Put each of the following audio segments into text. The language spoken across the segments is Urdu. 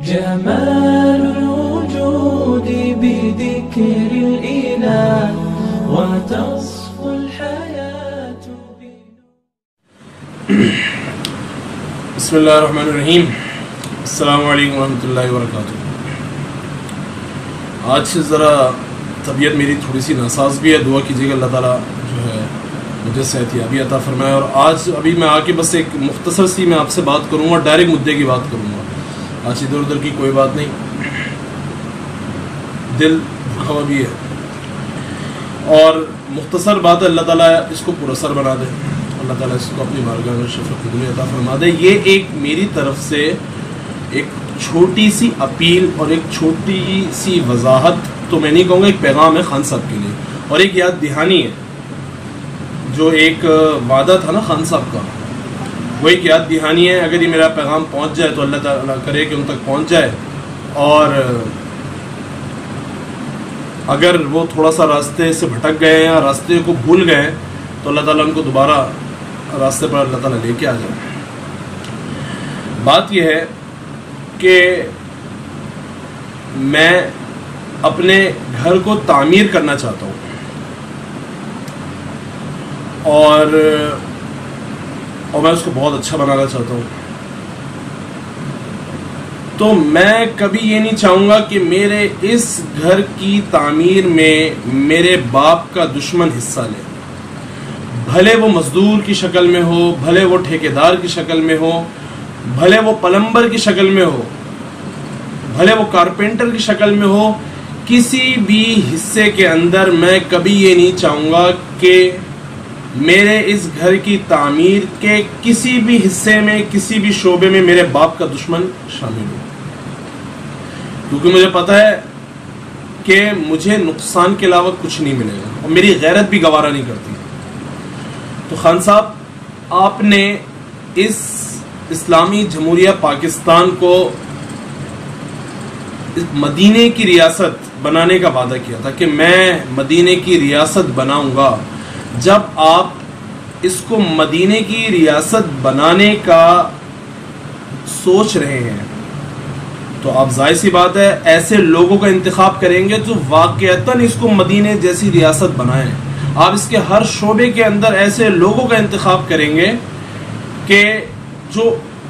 جمال الوجود بذكر الإله وتصفو الحياة بسم اللہ الرحمن الرحیم. السلام علیکم ورحمۃ اللہ وبرکاتہ. آج سے ذرا طبیعت میری تھوڑی سی ناساز بھی ہے. دعا کیجیے گا اللہ تعالیٰ جو ہے مجھے صحت یابی عطا فرمائے. اور آج ابھی میں آ کے بس ایک مختصر سی میں آپ سے بات کروں گا, ڈائریکٹ مدعے کی بات کروں گا. آج ادھر ادھر کی کوئی بات نہیں. دل بھوکا ہوا بھی ہے اور مختصر بات ہے. اللہ تعالیٰ اس کو پراثر بنا دے, اللہ تعالیٰ اس کو اپنی بارگاہ میں شفقت قدمی عطا فرما دے. یہ ایک میری طرف سے ایک چھوٹی سی اپیل اور ایک چھوٹی سی وضاحت تو میں نہیں کہوں گا, ایک پیغام ہے خان صاحب کے لیے اور ایک یاد دہانی ہے. جو ایک وعدہ تھا نا خان صاحب کا, وہ ایک یاد دہانی ہے. اگر یہ میرا پیغام پہنچ جائے تو اللہ تعالیٰ کرے کہ ان تک پہنچ جائے, اور اگر وہ تھوڑا سا راستے سے بھٹک گئے یا راستے کو بھول گئے تو اللہ تعالیٰ ان کو دوبارہ راستے پر اللہ تعالیٰ لے کے آ جائے. بات یہ ہے کہ میں اپنے گھر کو تعمیر کرنا چاہتا ہوں اور میں اس کو بہت اچھا بنانا چاہتا ہوں. تو میں کبھی یہ نہیں چاہوں گا کہ میرے اس گھر کی تعمیر میں میرے باپ کا دشمن حصہ لے. بھلے وہ مزدور کی شکل میں ہو, بھلے وہ ٹھیکیدار کی شکل میں ہو, بھلے وہ پلمبر کی شکل میں ہو, بھلے وہ کارپینٹر کی شکل میں ہو. کسی بھی حصے کے اندر میں کبھی یہ نہیں چاہوں گا کہ میرے اس گھر کی تعمیر کے کسی بھی حصے میں, کسی بھی شعبے میں میرے باپ کا دشمن شامل ہو. کیونکہ مجھے پتہ ہے کہ مجھے نقصان کے علاوہ کچھ نہیں ملے گا اور میری غیرت بھی گوارا نہیں کرتی. تو خان صاحب, آپ نے اس اسلامی جمہوریہ پاکستان کو مدینے کی ریاست بنانے کا وعدہ کیا تھا کہ میں مدینے کی ریاست بناؤں گا. جب آپ اس کو مدینے کی ریاست بنانے کا سوچ رہے ہیں تو آپ ظاہر سی بات ہے ایسے لوگوں کا انتخاب کریں گے جو واقعتاً اس کو مدینے جیسی ریاست بنائیں. آپ اس کے ہر شعبے کے اندر ایسے لوگوں کا انتخاب کریں گے کہ جو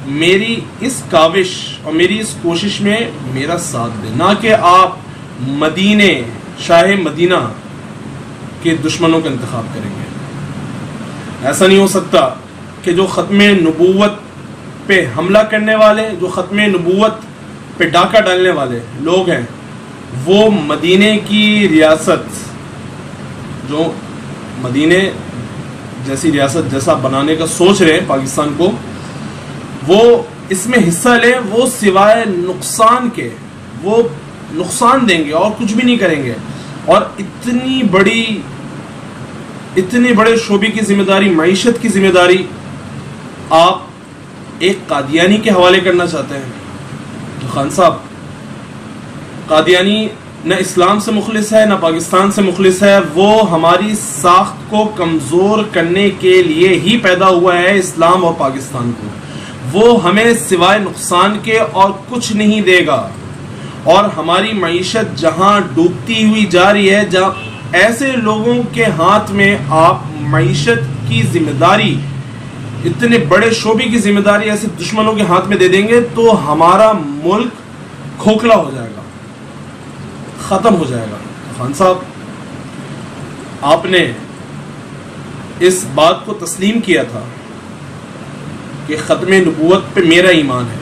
میری اس کاوش اور میری اس کوشش میں میرا ساتھ دیں, نہ کہ آپ مدینے شاہ مدینہ کے دشمنوں کا انتخاب کریں گے. ایسا نہیں ہو سکتا کہ جو ختم نبوت پہ حملہ کرنے والے, جو ختم نبوت پہ ڈاکہ ڈالنے والے لوگ ہیں, وہ مدینے کی ریاست, جو مدینے جیسی ریاست جیسا بنانے کا سوچ رہے ہیں پاکستان کو, وہ اس میں حصہ لیں. وہ سوائے نقصان کے وہ نقصان دیں گے اور کچھ بھی نہیں کریں گے. اور اتنی بڑے شعبے کی ذمہ داری, معیشت کی ذمہ داری آپ ایک قادیانی کے حوالے کرنا چاہتے ہیں. تو خان صاحب, قادیانی نہ اسلام سے مخلص ہے نہ پاکستان سے مخلص ہے. وہ ہماری ساخت کو کمزور کرنے کے لیے ہی پیدا ہوا ہے, اسلام اور پاکستان کو. وہ ہمیں سوائے نقصان کے اور کچھ نہیں دے گا. اور ہماری معیشت جہاں ڈوبتی ہوئی جا رہی ہے, جہاں ایسے لوگوں کے ہاتھ میں آپ معیشت کی ذمہ داری, اتنے بڑے شعبے کی ذمہ داری ایسے دشمنوں کے ہاتھ میں دے دیں گے تو ہمارا ملک کھوکھلا ہو جائے گا, ختم ہو جائے گا. خان صاحب, آپ نے اس بات کو تسلیم کیا تھا کہ ختم نبوت پہ میرا ایمان ہے.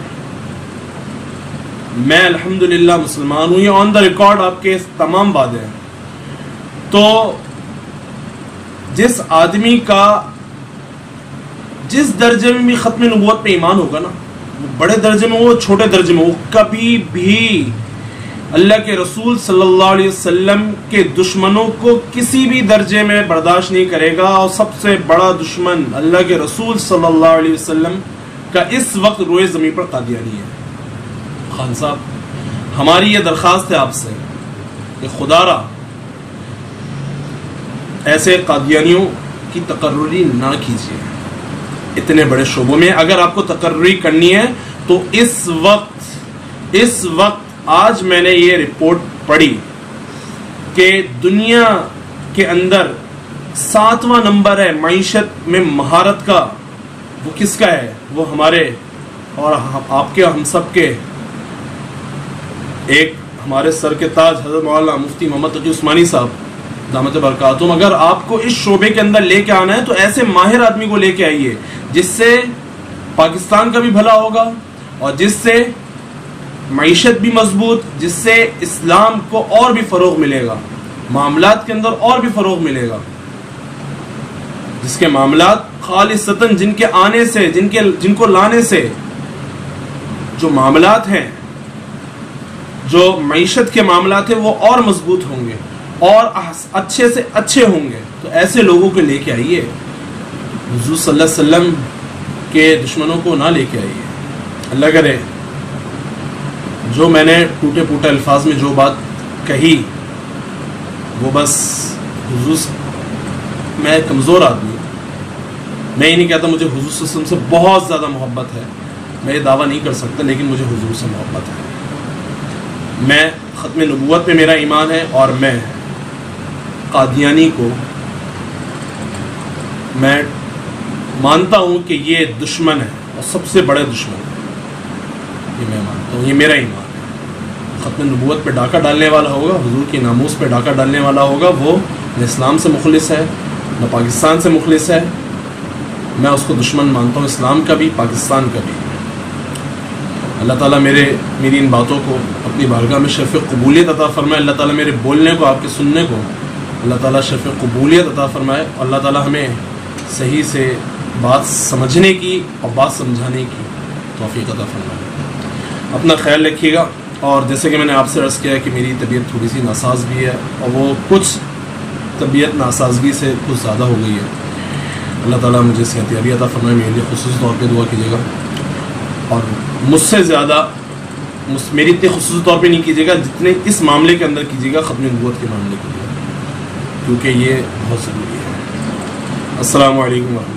میں الحمدللہ مسلمان ہوں, یہ آن دا ریکارڈ آپ کے تمام وعدے ہیں. تو جس آدمی کا جس درجے میں بھی ختم نبوت پہ ایمان ہوگا نا, وہ بڑے درجے میں ہو چھوٹے درجے میں ہو, کبھی بھی اللہ کے رسول صلی اللہ علیہ وسلم کے دشمنوں کو کسی بھی درجے میں برداشت نہیں کرے گا. اور سب سے بڑا دشمن اللہ کے رسول صلی اللہ علیہ وسلم کا اس وقت روئے زمین پر قادیانی ہے. خان صاحب, ہماری یہ درخواست ہے آپ سے کہ خدا را ایسے قادیانیوں کی تقرری نہ کیجیے اتنے بڑے شعبوں میں. اگر آپ کو تقرری کرنی ہے تو اس وقت اس وقت آج میں نے یہ رپورٹ پڑھی کہ دنیا کے اندر 7واں نمبر ہے معیشت میں مہارت کا، وہ کس کا ہے؟ وہ ہمارے اور آپ کے، ہم سب کے ایک ہمارے سر کے تاج حضرت مولانا مفتی محمد تقی عثمانی صاحب دامت برکاتہم۔ اگر آپ کو اس شعبے کے اندر لے کے آنا ہے تو ایسے ماہر آدمی کو لے کے آئیے جس سے پاکستان کا بھی بھلا ہوگا اور جس سے معیشت بھی مضبوط، جس سے اسلام کو اور بھی فروغ ملے گا، معاملات کے اندر اور بھی فروغ ملے گا، جس کے معاملات خالصتاً جن کے آنے سے، جن کو لانے سے جو معاملات ہیں، جو معیشت کے معاملات ہیں، وہ اور مضبوط ہوں گے اور اچھے سے اچھے ہوں گے۔ تو ایسے لوگوں کو لے کے آئیے، حضور صلی اللہ علیہ وسلم کے دشمنوں کو نہ لے کے آئیے۔ اللہ کرے جو میں نے ٹوٹے پھوٹے الفاظ میں جو بات کہی وہ بس حضور، میں کمزور آدمی ہوں، میں یہ نہیں کہتا مجھے حضور صلی اللہ علیہ وسلم سے بہت زیادہ محبت ہے، میں یہ دعویٰ نہیں کر سکتا، لیکن مجھے حضور سے محبت ہے۔ میں ختم نبوت پہ میرا ایمان ہے اور میں قادیانی کو میں مانتا ہوں کہ یہ دشمن ہے اور سب سے بڑے دشمن ہے، یہ میں مانتا ہوں، یہ میرا ایمان ہے۔ ختم نبوت پہ ڈاکہ ڈالنے والا ہوگا، حضور کی ناموس پہ ڈاکہ ڈالنے والا ہوگا، وہ نہ اسلام سے مخلص ہے نہ پاکستان سے مخلص ہے، میں اس کو دشمن مانتا ہوں، اسلام کا بھی پاکستان کا بھی۔ اللہ تعالیٰ میری ان باتوں کو اپنی بارگاہ میں شرف قبولیت عطا فرمائے، اللہ تعالیٰ میرے بولنے کو، آپ کے سننے کو اللہ تعالیٰ شرف قبولیت عطا فرمائے، اور اللہ تعالیٰ ہمیں صحیح سے بات سمجھنے کی اور بات سمجھانے کی توفیق عطا فرمائے۔ اپنا خیال رکھیے گا، اور جیسے کہ میں نے آپ سے عرض کیا کہ میری طبیعت تھوڑی سی ناساز بھی ہے، اور وہ کچھ طبیعت ناسازگی سے کچھ زیادہ ہو گئی ہے، اللہ تعالیٰ مجھے صحت یابی عطا فرمائے، میرے لیے خصوصی طور پہ دعا کیجیے گا، اور مجھ سے زیادہ میری اتنی خصوصی طور پہ نہیں کیجیے گا جتنے اس معاملے کے اندر کیجیے گا، ختم نبوت کے معاملے کے لیے، کیونکہ یہ بہت ضروری ہے۔ السلام علیکم ورحمۃ اللہ۔